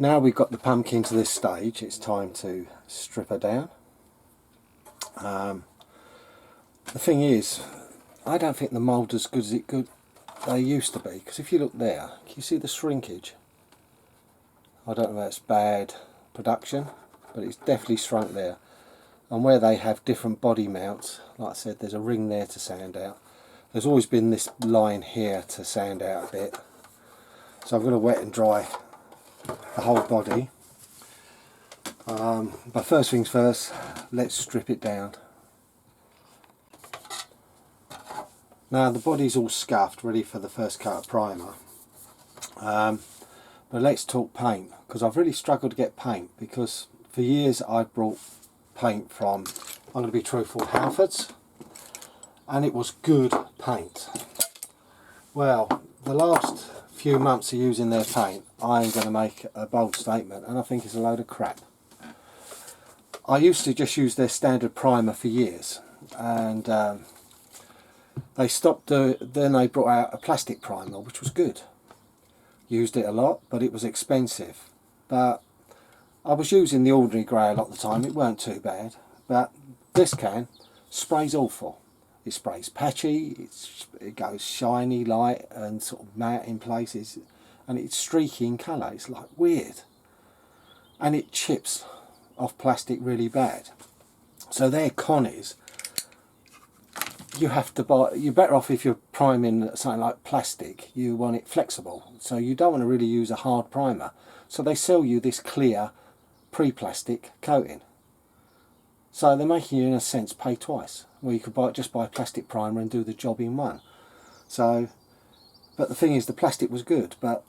Now we've got the pumpkin to this stage, it's time to strip her down. The thing is, I don't think the mould as good as they used to be, because if you look there, can you see the shrinkage? I don't know if that's bad production, but it's definitely shrunk there. And where they have different body mounts, like I said, there's a ring there to sand out. There's always been this line here to sand out a bit. So I'm going to wet and dry the whole body. But first things first, let's strip it down. Now the body's all scuffed, ready for the first coat of primer. But let's talk paint, because I've really struggled to get paint, because for years I've brought paint from, I'm going to be truthful, Halfords, and it was good paint. Well, the last few months of using their paint, I'm going to make a bold statement, and I think it's a load of crap. I used to just use their standard primer for years, and they stopped then they brought out a plastic primer, which was good. Used it a lot, but it was expensive. But I was using the ordinary grey a lot of the time, it weren't too bad. But this can sprays awful. It sprays patchy, it goes shiny, light and sort of matte in places, and it's streaky in colour, it's like weird. And it chips off plastic really bad. So their con is, you have to buy, you're better off if you're priming something like plastic, you want it flexible. So you don't want to really use a hard primer. So they sell you this clear pre-plastic coating. So they're making you, in a sense, pay twice. Well, you could just buy a plastic primer and do the job in one. So, but the thing is, the plastic was good, but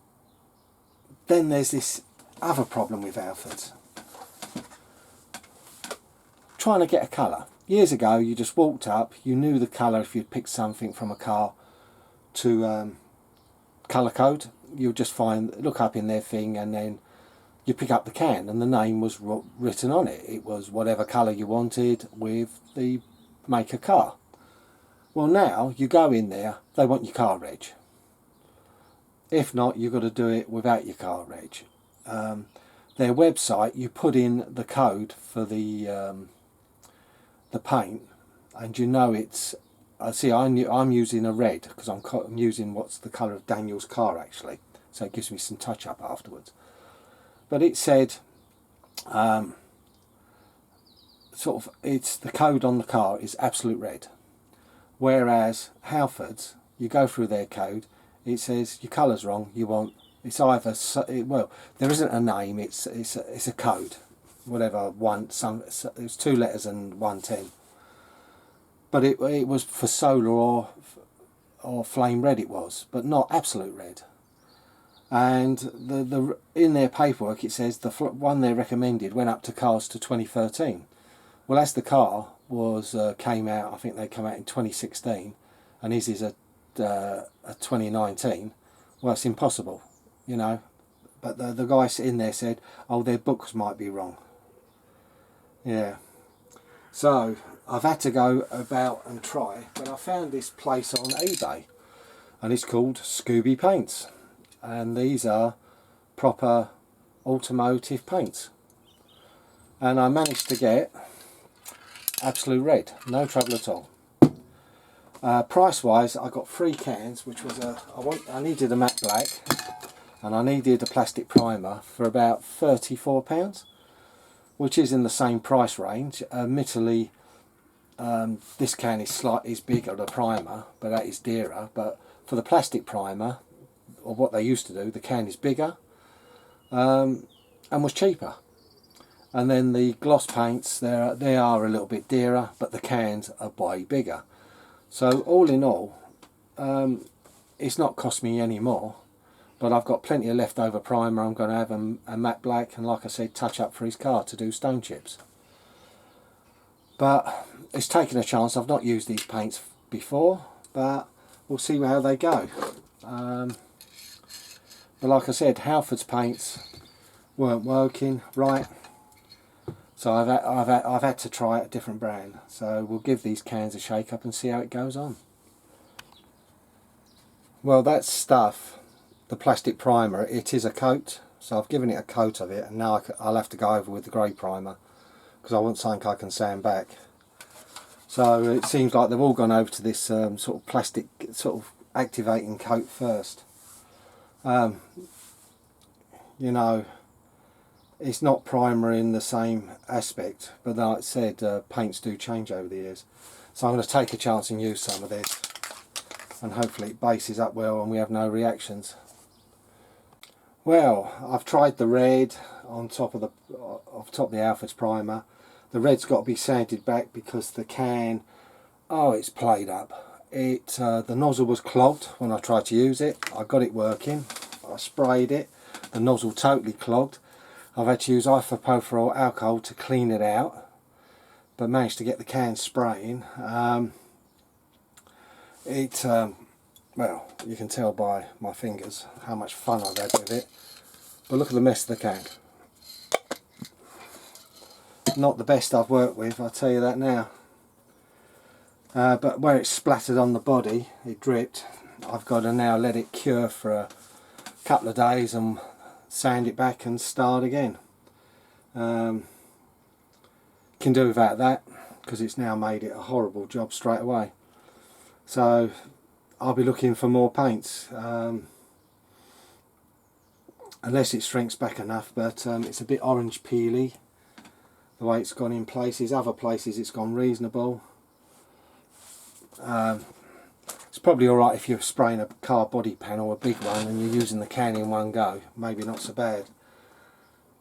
then there's this other problem with Halfords. Trying to get a colour. Years ago, you just walked up, you knew the colour if you'd picked something from a car to colour code. You'd just look up in their thing, and then you pick up the can, and the name was written on it. It was whatever colour you wanted with the make of car. Well, now you go in there, they want your car reg. If not, you've got to do it without your car reg. Their website, you put in the code for the paint, and you know it's, I'm using a red because I'm using what's the colour of Daniel's car actually, so it gives me some touch up afterwards. But it said it's the code on the car is absolute red, whereas Halfords, you go through their code, it says your colour's wrong, you want, it's either, well, there isn't a name, it's a code, whatever, it was 2 letters and 110, but it was for solar or flame red, it was, but not absolute red. And the in their paperwork it says the one they recommended went up to cars to 2013. Well, as the car was came out, I think they come out in 2016, and his is a 2019. Well, it's impossible, you know. But the guy in there said, oh, their books might be wrong. Yeah. So I've had to go about and try, but I found this place on eBay, and it's called Scooby Paints, and these are proper automotive paints, and I managed to get absolute red, no trouble at all. Price wise, I got 3 cans, which was I needed a matte black and I needed a plastic primer for about £34, which is in the same price range. Admittedly, this can is bigger, the primer, but that is dearer. But for the plastic primer, or what they used to do, the can is bigger and was cheaper. And then the gloss paints, they are a little bit dearer, but the cans are way bigger. So all in all, it's not cost me any more, but I've got plenty of leftover primer. I'm going to have a matte black, and like I said, touch up for his car to do stone chips. But it's taken a chance. I've not used these paints before, but we'll see how they go. But like I said, Halfords paints weren't working right, so I've had to try a different brand. So we'll give these cans a shake up and see how it goes on. Well, that stuff, the plastic primer, it is a coat, So I've given it a coat of it, and now I'll have to go over with the grey primer, because I want something I can sand back. So it seems like they've all gone over to this sort of plastic sort of activating coat first. You know, it's not primer in the same aspect, but like I said, paints do change over the years. So I'm going to take a chance and use some of this, and hopefully it bases up well and we have no reactions. Well, I've tried the red on top of the Alfred's primer. The red's got to be sanded back because the can, oh, it's played up. The nozzle was clogged when I tried to use it. I got it working. I sprayed it. The nozzle totally clogged. I've had to use isopropyl alcohol to clean it out, but managed to get the can spraying. Well, you can tell by my fingers how much fun I've had with it. But look at the mess of the can. Not the best I've worked with, I'll tell you that now. But where it splattered on the body, it dripped. I've got to now let it cure for a couple of days and sand it back and start again. Can do without that, because it's now made it a horrible job straight away. So I'll be looking for more paints, unless it shrinks back enough, but it's a bit orange peely the way it's gone in places. Other places it's gone reasonable. It's probably alright if you're spraying a car body panel, a big one, and you're using the can in one go. Maybe not so bad.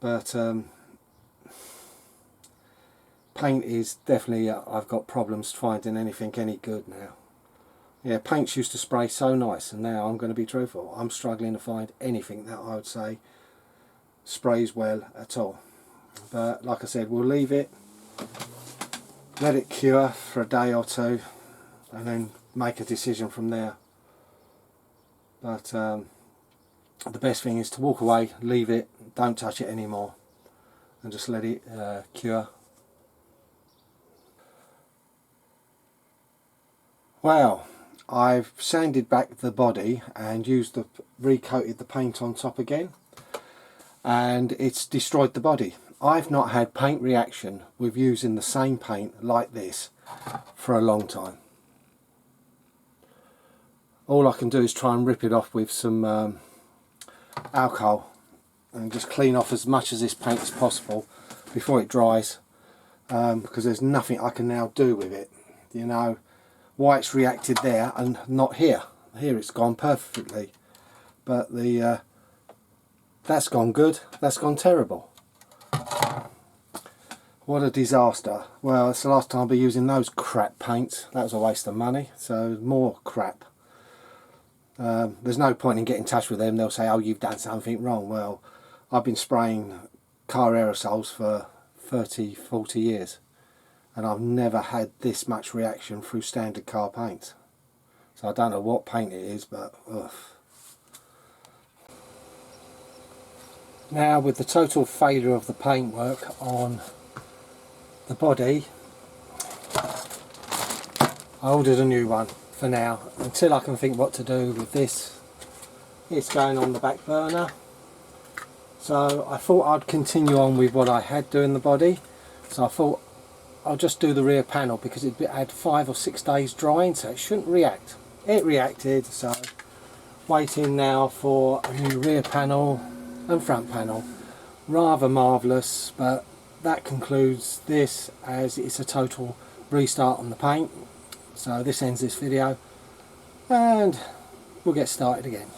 But paint is definitely, I've got problems finding anything any good now. Yeah, paints used to spray so nice, and now I'm going to be truthful, I'm struggling to find anything that I would say sprays well at all. But like I said, we'll leave it, let it cure for a day or two, and then make a decision from there. But the best thing is to walk away, leave it, don't touch it anymore, and just let it cure. Well, I've sanded back the body and recoated the paint on top again, and it's destroyed the body. I've not had paint reaction with using the same paint like this for a long time. All I can do is try and rip it off with some alcohol and just clean off as much of this paint as possible before it dries, because there's nothing I can now do with it. You know why it's reacted there and not here. Here it's gone perfectly, but that's gone good, that's gone terrible. What a disaster. Well, it's the last time I'll be using those crap paints. That was a waste of money, so more crap. There's no point in getting in touch with them. They'll say, oh, you've done something wrong. Well, I've been spraying car aerosols for 30, 40 years, and I've never had this much reaction through standard car paint. So I don't know what paint it is, but ugh. Now, with the total failure of the paintwork on the body, I ordered a new one for now, until I can think what to do with this. It's going on the back burner. So I thought I'd continue on with what I had doing the body. So I thought I'll just do the rear panel, because it had 5 or 6 days drying, so it shouldn't react. It reacted, so waiting now for a new rear panel and front panel. Rather marvellous, but that concludes this, as it's a total restart on the paint. So this ends this video, and we'll get started again.